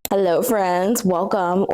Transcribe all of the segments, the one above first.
Hello friends, welcome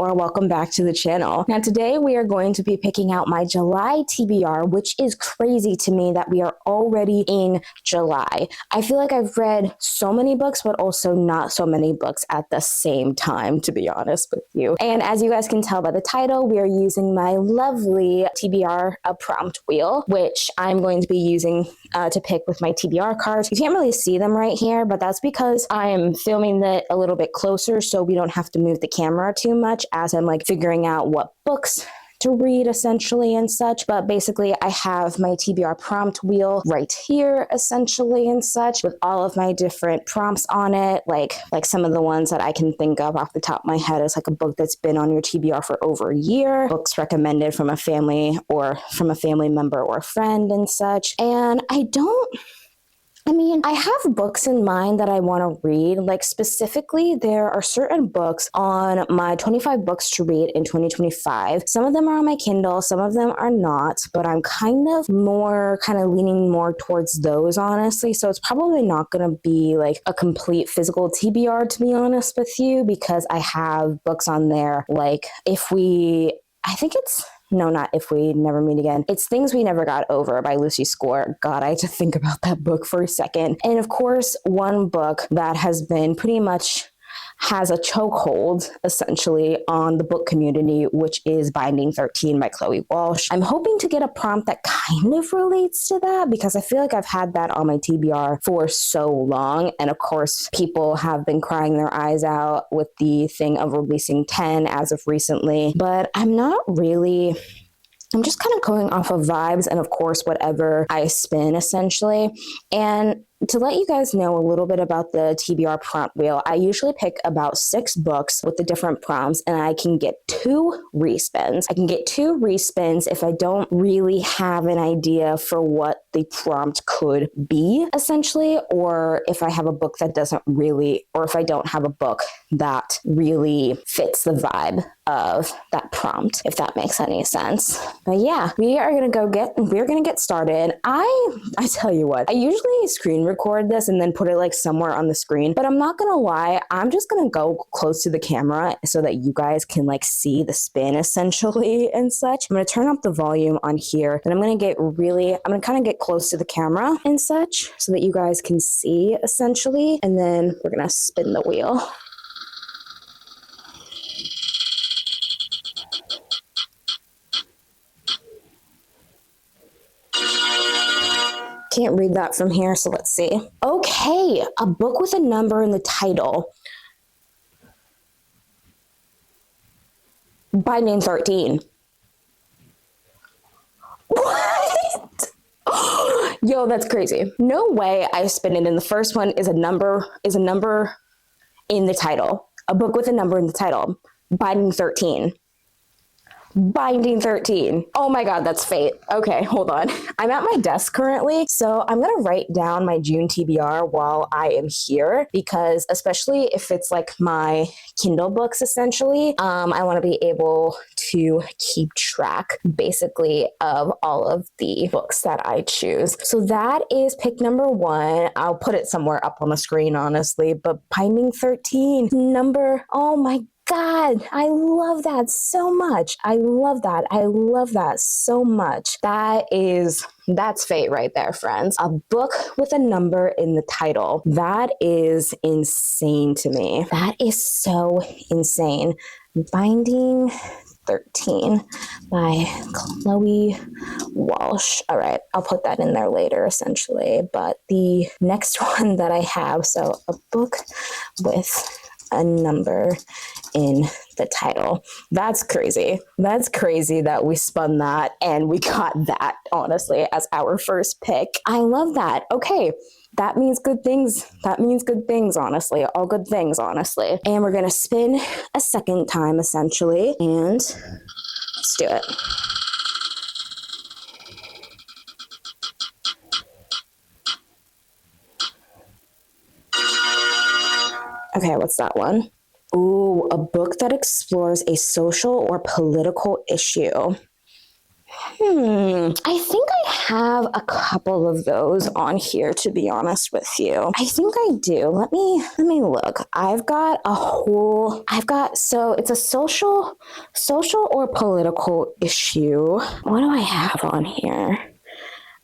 back to the channel. Now today we are going to be picking out my July TBR, which is crazy to me that we are already in July. I feel like I've read so many books, but also not so many books at the same time, to be honest with you. And as you guys can tell by the title, we are using my lovely TBR prompt wheel, which I'm going to be using to pick with my TBR cards. You can't really see them right here, but that's because I'm filming it a little bit closer so we don't have to move the camera too much as I'm like figuring out what books to read essentially and such. But basically I have my TBR prompt wheel right here essentially and such with all of my different prompts on it, like some of the ones that I can think of off the top of my head is like a book that's been on your TBR for over a year, books recommended from a family member or friend and such. And I have books in mind that I want to read. Like specifically, there are certain books on my 25 books to read in 2025. Some of them are on my Kindle, some of them are not, but I'm kind of leaning more towards those, honestly. So it's probably not going to be like a complete physical TBR, to be honest with you, because I have books on there like not If We Never Meet Again. It's Things We Never Got Over by Lucy Score. God, I had to think about that book for a second. And of course, one book that has been pretty much has a chokehold essentially on the book community, which is Binding 13 by Chloe Walsh. I'm hoping to get a prompt that kind of relates to that because I feel like I've had that on my TBR for so long. And of course, people have been crying their eyes out with the thing of releasing 10 as of recently, but I'm just kind of going off of vibes and of course, whatever I spin essentially. And to let you guys know a little bit about the TBR prompt wheel, I usually pick about 6 books with the different prompts and I can get 2 respins. I can get 2 respins if I don't really have an idea for what the prompt could be, essentially, or if I have a book that doesn't really, or if I don't have a book that really fits the vibe of that prompt, if that makes any sense. But yeah, we're gonna get started. I tell you what, I usually screen record this and then put it like somewhere on the screen, but I'm not gonna lie, I'm just gonna go close to the camera so that you guys can like see the spin essentially and such. I'm gonna turn up the volume on here, and I'm gonna kind of get close to the camera and such so that you guys can see essentially, and then we're gonna spin the wheel. Can't read that from here, so let's see. Okay, a book with a number in the title. Binding 13. What? Yo, that's crazy. No way I spin it. And the first one is a number in the title. A book with a number in the title. Binding 13. Binding 13. Oh my God, that's fate. Okay, hold on. I'm at my desk currently, so I'm going to write down my June TBR while I am here because especially if it's like my Kindle books, essentially, I want to be able to keep track basically of all of the books that I choose. So that is pick number 1. I'll put it somewhere up on the screen, honestly, but Binding 13 oh my God, I love that so much. I love that so much. That's fate right there, friends. A book with a number in the title. That is insane to me. That is so insane. Binding 13 by Chloe Walsh. All right, I'll put that in there later, essentially. But the next one that I have, so a book with a number in the title. That's crazy. That's crazy that we spun that and we got that, honestly, as our first pick. I love that. Okay. That means good things. Honestly. All good things, honestly. And we're going to spin a second time, essentially. And let's do it. Okay, what's that one? Ooh, a book that explores a social or political issue. I think I have a couple of those on here, to be honest with you. I think I do. Let me look. So it's a social or political issue. What do I have on here?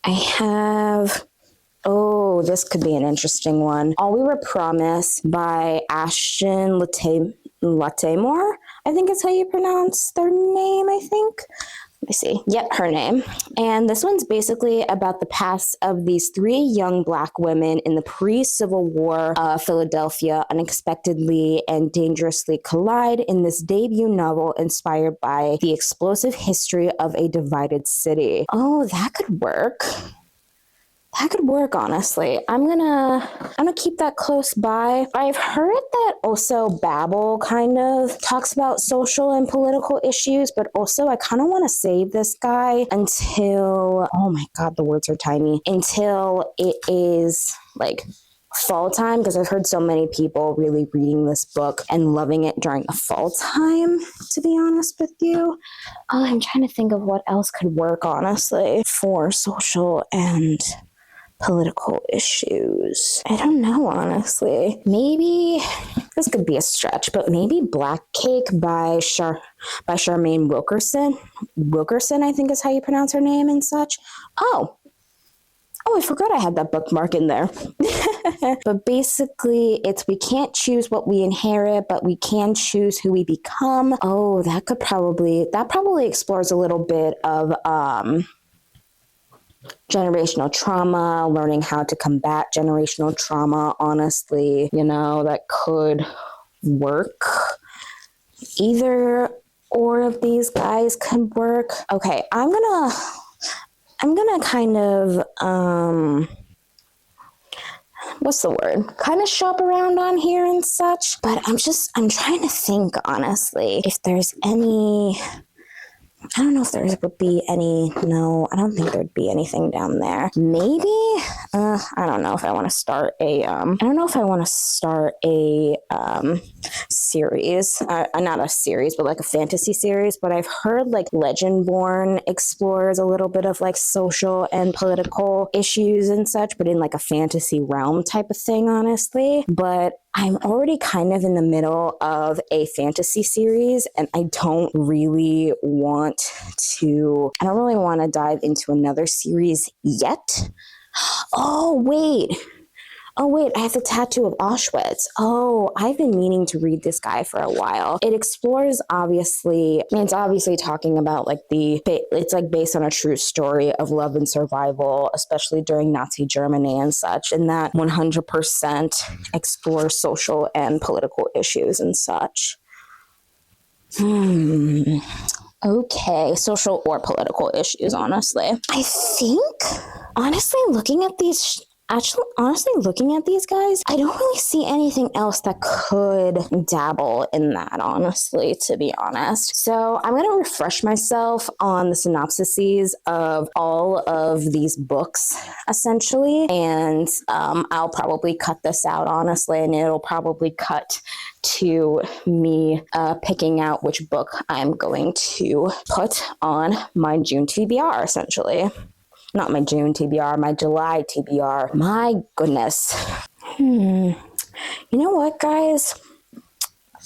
I have, oh, this could be an interesting one. All We Were Promised by Ashton Lattimore. I think is how you pronounce their name, I think. Let me see. Yep, her name. And this one's basically about the past of these 3 young Black women in the pre-Civil War Philadelphia unexpectedly and dangerously collide in this debut novel inspired by the explosive history of a divided city. Oh, that could work. That could work, honestly. I'm gonna keep that close by. I've heard that also Babel kind of talks about social and political issues, but also I kind of want to save this guy until, oh my God, the words are tiny, until it is like fall time, because I've heard so many people really reading this book and loving it during the fall time, to be honest with you. I'm trying to think of what else could work, honestly, for social and political issues. I don't know, honestly. Maybe this could be a stretch, but maybe Black Cake by Charmaine Wilkerson. Wilkerson, I think is how you pronounce her name and such. Oh, I forgot I had that bookmark in there. But basically, it's we can't choose what we inherit, but we can choose who we become. Oh, that probably explores a little bit of generational trauma, learning how to combat generational trauma, honestly, that could work. Either or of these guys could work. Okay, I'm gonna kind of, what's the word? Kind of shop around on here and such, but I'm trying to think, honestly, if there's any, I don't know if there would be any. No, I don't think there'd be anything down there. Maybe, I don't know if I want to start a, series, not a series, but like a fantasy series. But I've heard like Legendborn explores a little bit of like social and political issues and such, but in like a fantasy realm type of thing, honestly. But I'm already kind of in the middle of a fantasy series, and I don't really want to dive into another series yet. Oh, wait, I have the tattoo of Auschwitz. Oh, I've been meaning to read this guy for a while. It explores, it's obviously talking about like it's like based on a true story of love and survival, especially during Nazi Germany and such, and that 100% explores social and political issues and such. Okay, social or political issues, honestly. I think, honestly, looking at these guys, I don't really see anything else that could dabble in that, honestly, to be honest. So I'm going to refresh myself on the synopsises of all of these books, essentially, and I'll probably cut this out, honestly, and it'll probably cut to me picking out which book I'm going to put on my June TBR, essentially. Not my June TBR, my July TBR. My goodness. You know what, guys?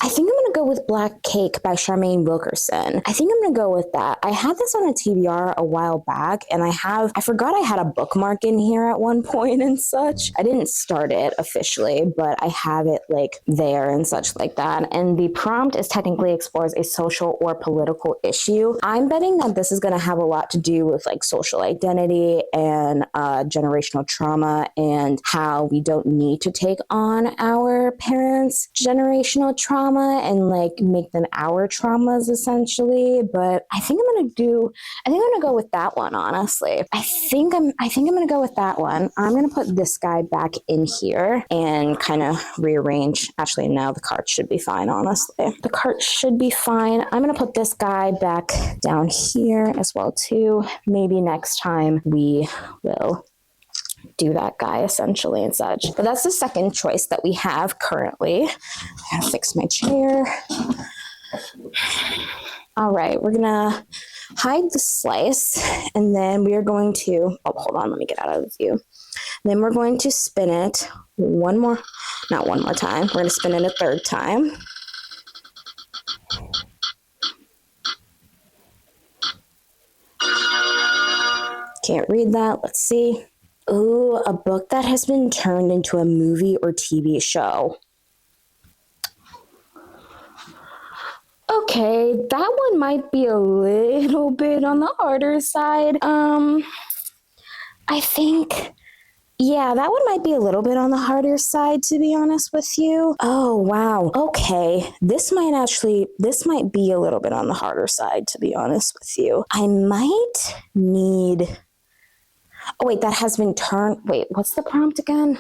I think I'm going to go with Black Cake by Charmaine Wilkerson. I think I'm going to go with that. I had this on a TBR a while back, and I forgot I had a bookmark in here at one point and such. I didn't start it officially, but I have it like there and such like that. And the prompt is technically explores a social or political issue. I'm betting that this is going to have a lot to do with like social identity and generational trauma and how we don't need to take on our parents' generational trauma and like make them our traumas, essentially. But I think I'm gonna go with that one, honestly. I think I'm gonna go with that one. I'm gonna put this guy back in here and kind of rearrange. Actually, no, the cart should be fine, honestly. The cart should be fine. I'm gonna put this guy back down here as well too. Maybe next time we will do that guy, essentially, and such. But that's the second choice that we have currently. I gotta fix my chair. All right, we're gonna hide the slice, and then we are going to, oh, hold on, let me get out of the view. Then we're going to spin it not one more time. We're going to spin it a third time. Can't read that. Let's see. Ooh, a book that has been turned into a movie or TV show. Okay, that one might be a little bit on the harder side. I think, yeah, that one might be a little bit on the harder side, to be honest with you. Oh, wow. Okay, this might be a little bit on the harder side, to be honest with you. I might need, oh, wait, that has been turned. Wait, what's the prompt again?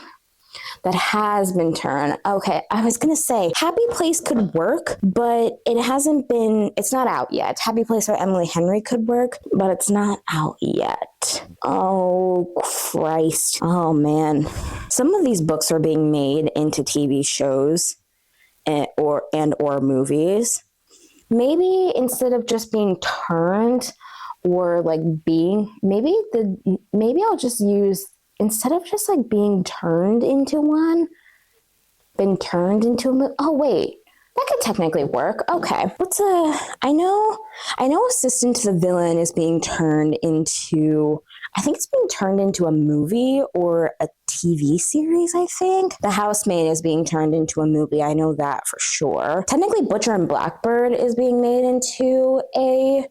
That has been turned. Okay, I was gonna say Happy Place could work, but it's not out yet. Happy Place by Emily Henry could work, but it's not out yet. Oh, Christ. Oh, man. Some of these books are being made into TV shows or movies. Maybe instead of just being turned or like maybe I'll just use, instead of just like being turned into one, been turned into a movie. Oh, wait, that could technically work. Okay. I know Assistant to the Villain is being turned into, I think it's being turned into a movie or a TV series, I think. The Housemaid is being turned into a movie. I know that for sure. Technically, Butcher and Blackbird is being made into a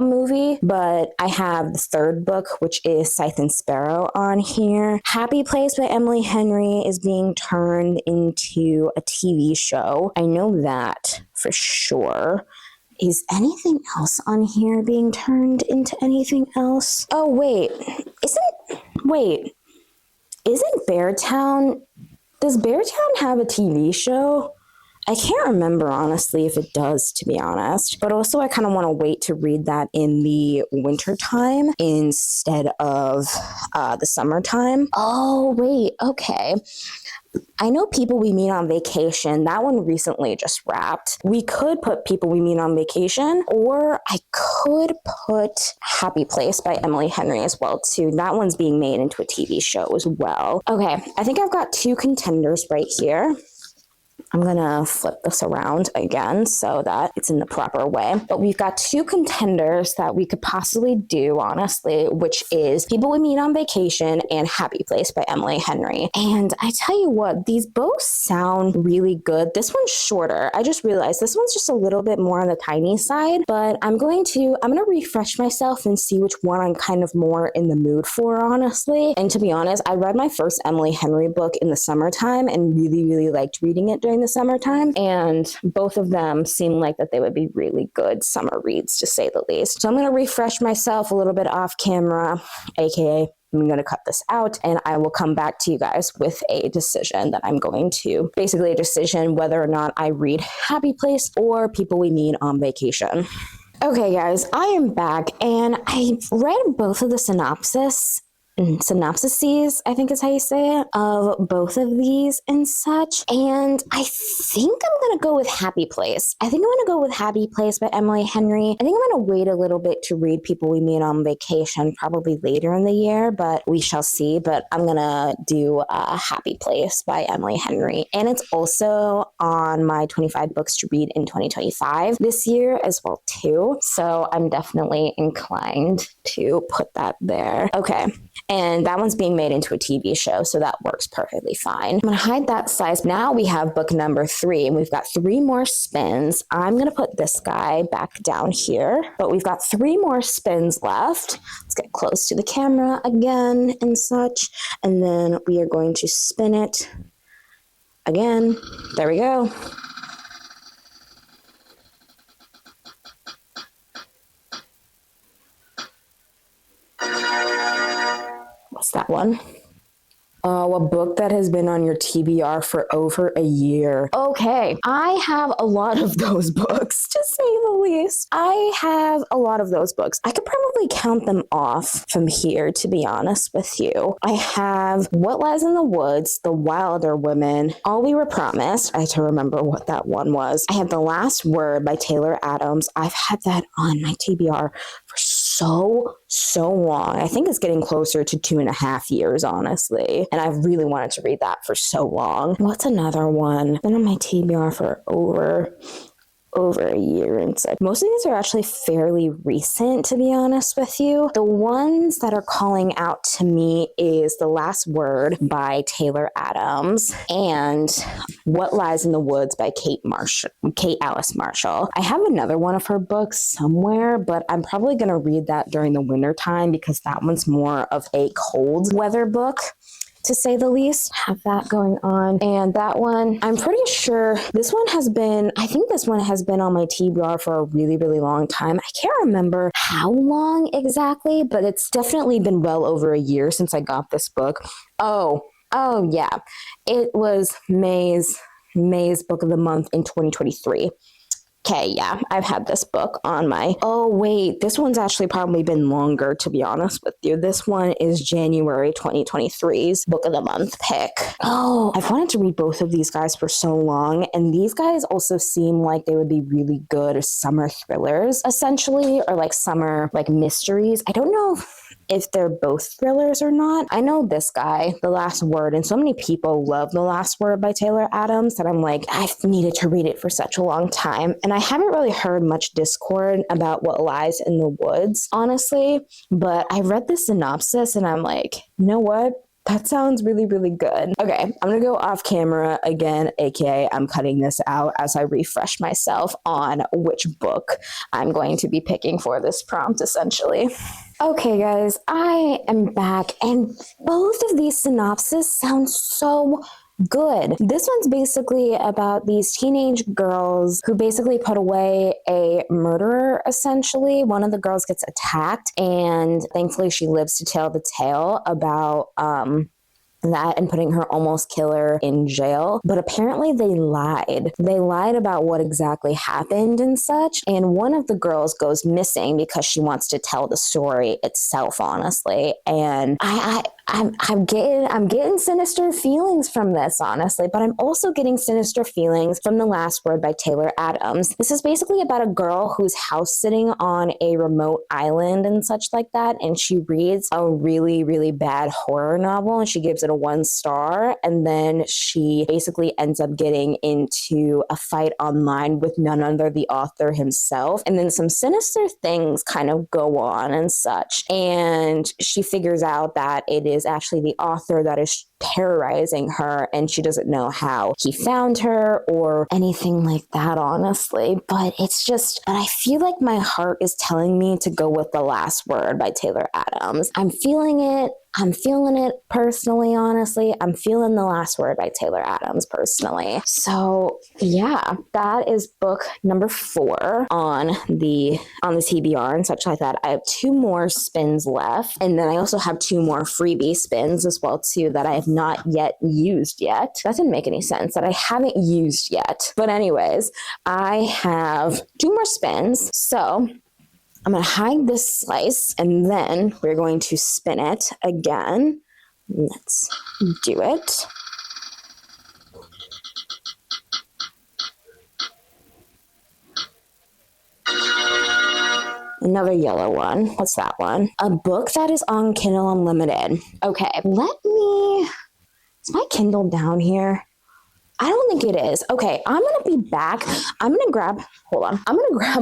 movie, but I have the third book, which is Scythe and Sparrow, on here. Happy Place by Emily Henry is being turned into a TV show. I know that for sure. Is anything else on here being turned into anything else? Oh, wait. Isn't Beartown... Does Beartown have a TV show? I can't remember, honestly, if it does, to be honest. But also, I kind of want to wait to read that in the winter time instead of the summertime. Oh, wait. Okay. I know People We Meet on Vacation. That one recently just wrapped. We could put People We Meet on Vacation, or I could put Happy Place by Emily Henry as well, too. That one's being made into a TV show as well. Okay, I think I've got two contenders right here. I'm going to flip this around again so that it's in the proper way. But we've got two contenders that we could possibly do, honestly, which is People We Meet on Vacation and Happy Place by Emily Henry. And I tell you what, these both sound really good. This one's shorter. I just realized this one's just a little bit more on the tiny side, but I'm going to refresh myself and see which one I'm kind of more in the mood for, honestly. And to be honest, I read my first Emily Henry book in the summertime and really, really liked reading it during the summertime, and both of them seem like that they would be really good summer reads, to say the least. So I'm going to refresh myself a little bit off camera, aka I'm going to cut this out, and I will come back to you guys with a decision that I'm going to, basically a decision whether or not I read Happy Place or People We Meet on Vacation. Okay, guys, I am back, and I read both of the synopsises, I think is how you say it, of both of these and such. And I think I'm going to go with Happy Place. I think I'm going to go with Happy Place by Emily Henry. I think I'm going to wait a little bit to read People We Meet on Vacation, probably later in the year, but we shall see. But I'm going to do Happy Place by Emily Henry. And it's also on my 25 books to read in 2025 this year as well, too. So I'm definitely inclined to put that there. Okay. And that one's being made into a TV show, so that works perfectly fine. I'm going to hide that size. Now we have book number 3, and we've got 3 more spins. I'm going to put this guy back down here, but we've got 3 more spins left. Let's get close to the camera again and such, and then we are going to spin it again. There we go. What's that one? Oh, a book that has been on your TBR for over a year. Okay, I have a lot of those books, to say the least. I have a lot of those books. I could probably count them off from here, to be honest with you. I have What Lies in the Woods, The Wilder Women, All We Were Promised. I had to remember what that one was. I have The Last Word by Taylor Adams. I've had that on my TBR for so long. I think it's getting closer to 2.5 years, honestly. And I've really wanted to read that for so long. What's another one? Been on my TBR for over a year and such. Most of these are actually fairly recent, to be honest with you. The ones that are calling out to me is The Last Word by Taylor Adams and What Lies in the Woods by Kate Alice Marshall. I have another one of her books somewhere, but I'm probably going to read that during the winter time because that one's more of a cold weather book, to say the least. Have that going on. And that one, I'm pretty sure I think this one has been on my TBR for a really, really long time. I can't remember how long exactly, but it's definitely been well over a year since I got this book. Oh yeah. It was May's book of the month in 2023. Okay, yeah, I've had this book on my... Oh, wait, this one's actually probably been longer, to be honest with you. This one is January 2023's Book of the Month pick. Oh, I've wanted to read both of these guys for so long, and these guys also seem like they would be really good summer thrillers, essentially, or like summer like mysteries. I don't know if they're both thrillers or not. I know this guy, The Last Word, and so many people love The Last Word by Taylor Adams that I'm like, I've needed to read it for such a long time. And I haven't really heard much discord about What Lies in the Woods, honestly, but I read the synopsis and I'm like, you know what? That sounds really, really good. Okay, I'm going to go off camera again, aka I'm cutting this out as I refresh myself on which book I'm going to be picking for this prompt, essentially. Okay, guys, I am back, and both of these synopses sound so good. This one's basically about these teenage girls who basically put away a murderer, essentially. One of the girls gets attacked, and thankfully she lives to tell the tale about that and putting her almost killer in jail. But apparently they lied. They lied about what exactly happened and such. And one of the girls goes missing because she wants to tell the story itself, honestly. And I'm getting sinister feelings from this, honestly, but I'm also getting sinister feelings from The Last Word by Taylor Adams. This is basically about a girl who's house sitting on a remote island and such like that, and she reads a really, really bad horror novel, and she gives it a 1 star, and then she basically ends up getting into a fight online with none other the author himself, and then some sinister things kind of go on and such, and she figures out that it is actually the author that is terrorizing her, and she doesn't know how he found her or anything like that, honestly. But I feel like my heart is telling me to go with The Last Word by Taylor Adams. I'm feeling it personally, honestly. I'm feeling The Last Word by Taylor Adams personally. So yeah, that is book number 4 on the TBR and such like that. I have 2 more spins left, and then I also have 2 more freebie spins as well too that I have not yet used yet. That didn't make any sense, that I haven't used yet. But anyways, I have 2 more spins. So I'm going to hide this slice, and then we're going to spin it again. Let's do it. Another yellow one. What's that one? A book that is on Kindle Unlimited. Okay, is my Kindle down here? I don't think it is. Okay, I'm going to be back. I'm going to grab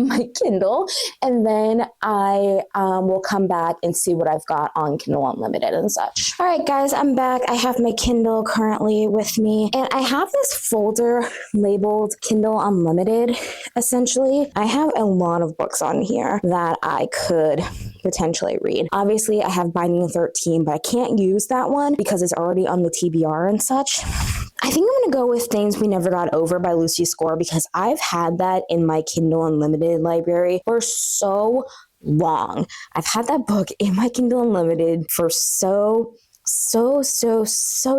my Kindle, and then I will come back and see what I've got on Kindle Unlimited and such. All right, guys, I'm back. I have my Kindle currently with me, and I have this folder labeled Kindle Unlimited, essentially. I have a lot of books on here that I could potentially read. Obviously, I have Binding of 13, but I can't use that one because it's already on the TBR and such. I think I'm going to go with Things We Never Got Over by Lucy Score because I've had that in my Kindle Unlimited library for so long. I've had that book in my Kindle Unlimited for so so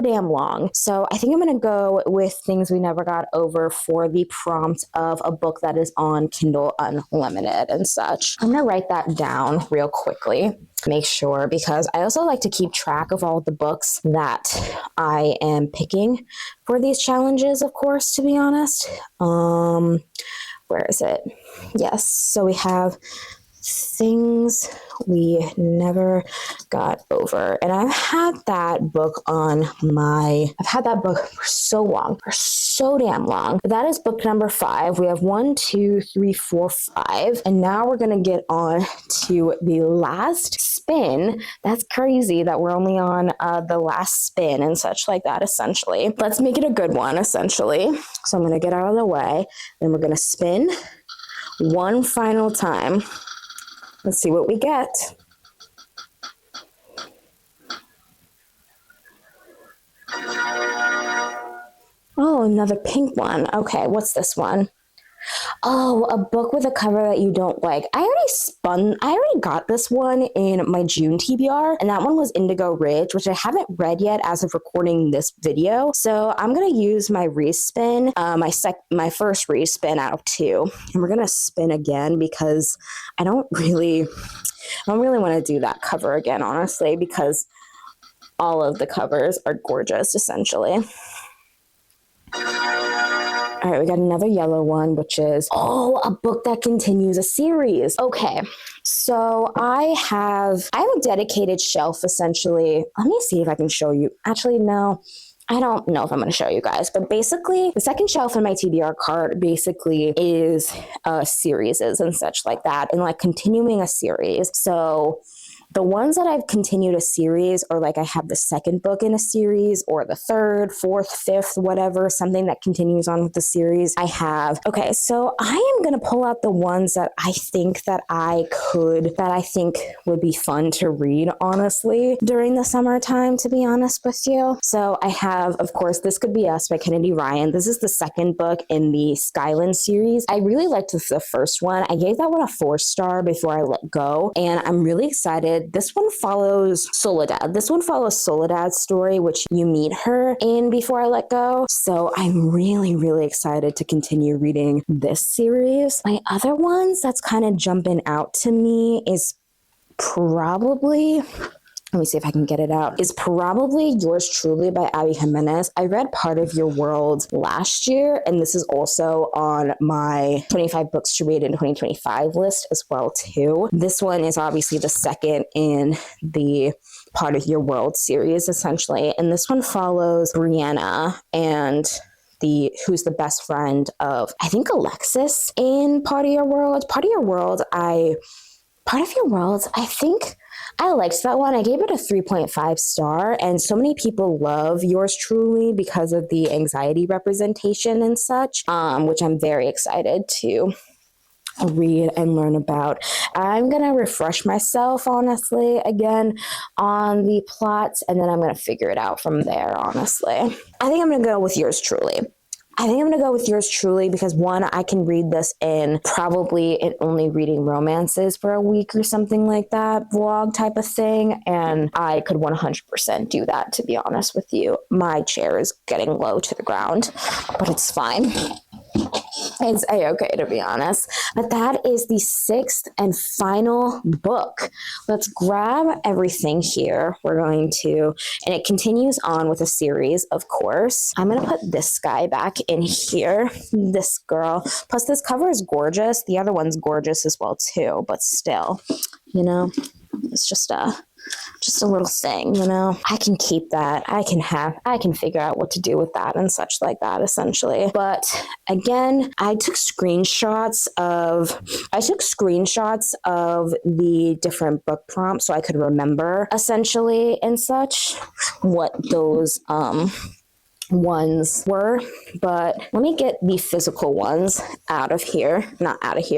damn long. So I think I'm going to go with Things We Never Got Over for the prompt of a book that is on Kindle Unlimited and such. I'm going to write that down real quickly. Make sure, because I also like to keep track of all the books that I am picking for these challenges, of course, to be honest. Where is it? Yes. So we have Things We Never Got Over. And I've had that book for so long, for so damn long. That is book number 5. We have 1, 2, 3, 4, 5. And now we're going to get on to the last spin. That's crazy that we're only on the last spin and such like that, essentially. Let's make it a good one, essentially. So I'm going to get out of the way. Then we're going to spin one final time. Let's see what we get. Oh, another pink one. Okay, what's this one? Oh, a book with a cover that you don't like. I already got this one in my June TBR, and that one was Indigo Ridge, which I haven't read yet as of recording this video. So I'm going to use my respin, my first respin out of 2, and we're going to spin again because I don't really want to do that cover again, honestly, because all of the covers are gorgeous, essentially. All right, we got another yellow one, which is, a book that continues a series. Okay, so I have a dedicated shelf, essentially. Let me see if I can show you. Actually, no. I don't know if I'm going to show you guys, but basically the second shelf in my TBR cart basically is series and such like that, and like continuing a series. So the ones that I've continued a series, or like I have the second book in a series, or the third, fourth, fifth, whatever, something that continues on with the series, I have. Okay, so I am going to pull out the ones that I think would be fun to read, honestly, during the summertime, to be honest with you. So I have, of course, This Could Be Us by Kennedy Ryan. This is the second book in the Skyland series. I really liked the first one. I gave that one a 4-star before I let go, and I'm really excited. This one follows Soledad. This one follows Soledad's story, which you meet her in Before I Let Go. So I'm really, really excited to continue reading this series. My other ones that's kind of jumping out to me is probably... Let me see if I can get it out. Is probably Yours Truly by Abby Jimenez. I read Part of Your World last year, and this is also on my 25 books to read in 2025 list as well, too. This one is obviously the second in the Part of Your World series, essentially. And this one follows Brianna and who's the best friend of, I think, Alexis in Part of Your World. I think I liked that one. I gave it a 3.5 star, and so many people love Yours Truly because of the anxiety representation and such, which I'm very excited to read and learn about. I'm going to refresh myself, honestly, again on the plot, and then I'm going to figure it out from there, honestly. I think I'm going to go with Yours Truly. Because one, I can read this in only reading romances for a week or something like that, vlog type of thing, and I could 100% do that, to be honest with you. My chair is getting low to the ground, but it's fine. It's a-okay, to be honest. But that is the 6th and final book. Let's grab everything here. And it continues on with a series, of course. I'm going to put this guy back in here. This girl. Plus, this cover is gorgeous. The other one's gorgeous as well, too. But still, it's just a little thing, I can keep that. I can figure out what to do with that and such like that, essentially. But again, I took screenshots of the different book prompts so I could remember, essentially, and such, what those ones were. But let me get the physical ones not out of here,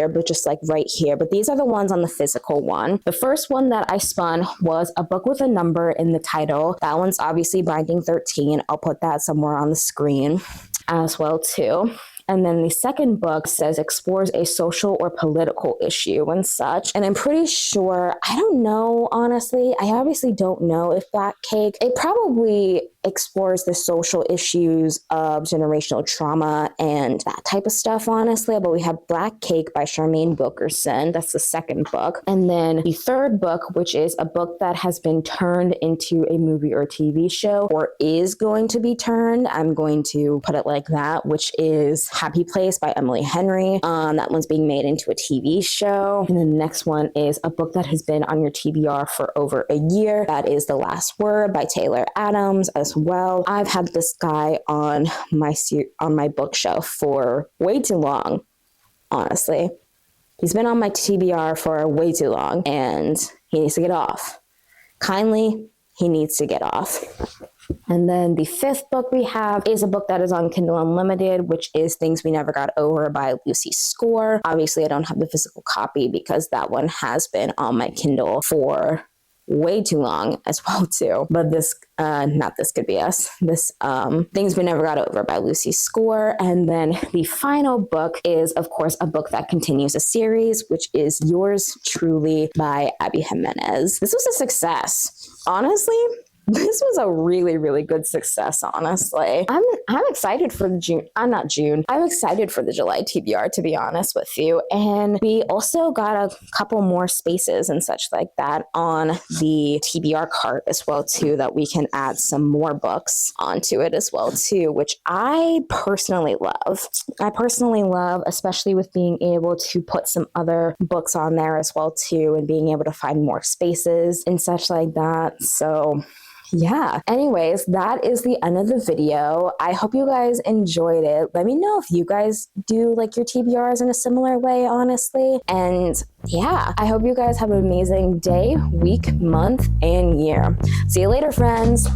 but just like right here. But these are the ones on the physical one. The first one that I spun was A Book with a Number in the title. That one's obviously Binding 13. I'll put that somewhere on the screen as well, too. And then the second book says explores a social or political issue and such. And I'm pretty sure, I don't know, honestly, I obviously don't know if Black Cake, it probably explores the social issues of generational trauma and that type of stuff, honestly. But we have Black Cake by Charmaine Wilkerson. That's the second book. And then the third book, which is a book that has been turned into a movie or TV show, or is going to be turned, I'm going to put it like that, which is Happy Place by Emily Henry. That one's being made into a TV show. And then the next one is a book that has been on your TBR for over a year. That is The Last Word by Taylor Adams as well. I've had this guy on my bookshelf for way too long, honestly. He's been on my TBR for way too long, and he needs to get off. Kindly, he needs to get off. And then the fifth book we have is a book that is on Kindle Unlimited, which is Things We Never Got Over by Lucy Score. Obviously, I don't have the physical copy because that one has been on my Kindle for way too long as well too. But this could be us. This Things We Never Got Over by Lucy Score. And then the final book is, of course, a book that continues a series, which is Yours Truly by Abby Jimenez. This was a success. Honestly, this was a really, really good success, honestly. I'm excited for the June. I'm excited for the July TBR, to be honest with you. And we also got a couple more spaces and such like that on the TBR cart as well, too, that we can add some more books onto it as well, too, which I personally love. Especially with being able to put some other books on there as well, too, and being able to find more spaces and such like that. So yeah. Anyways, that is the end of the video. I hope you guys enjoyed it. Let me know if you guys do like your TBRs in a similar way, honestly. And yeah, I hope you guys have an amazing day, week, month, and year. See you later, friends.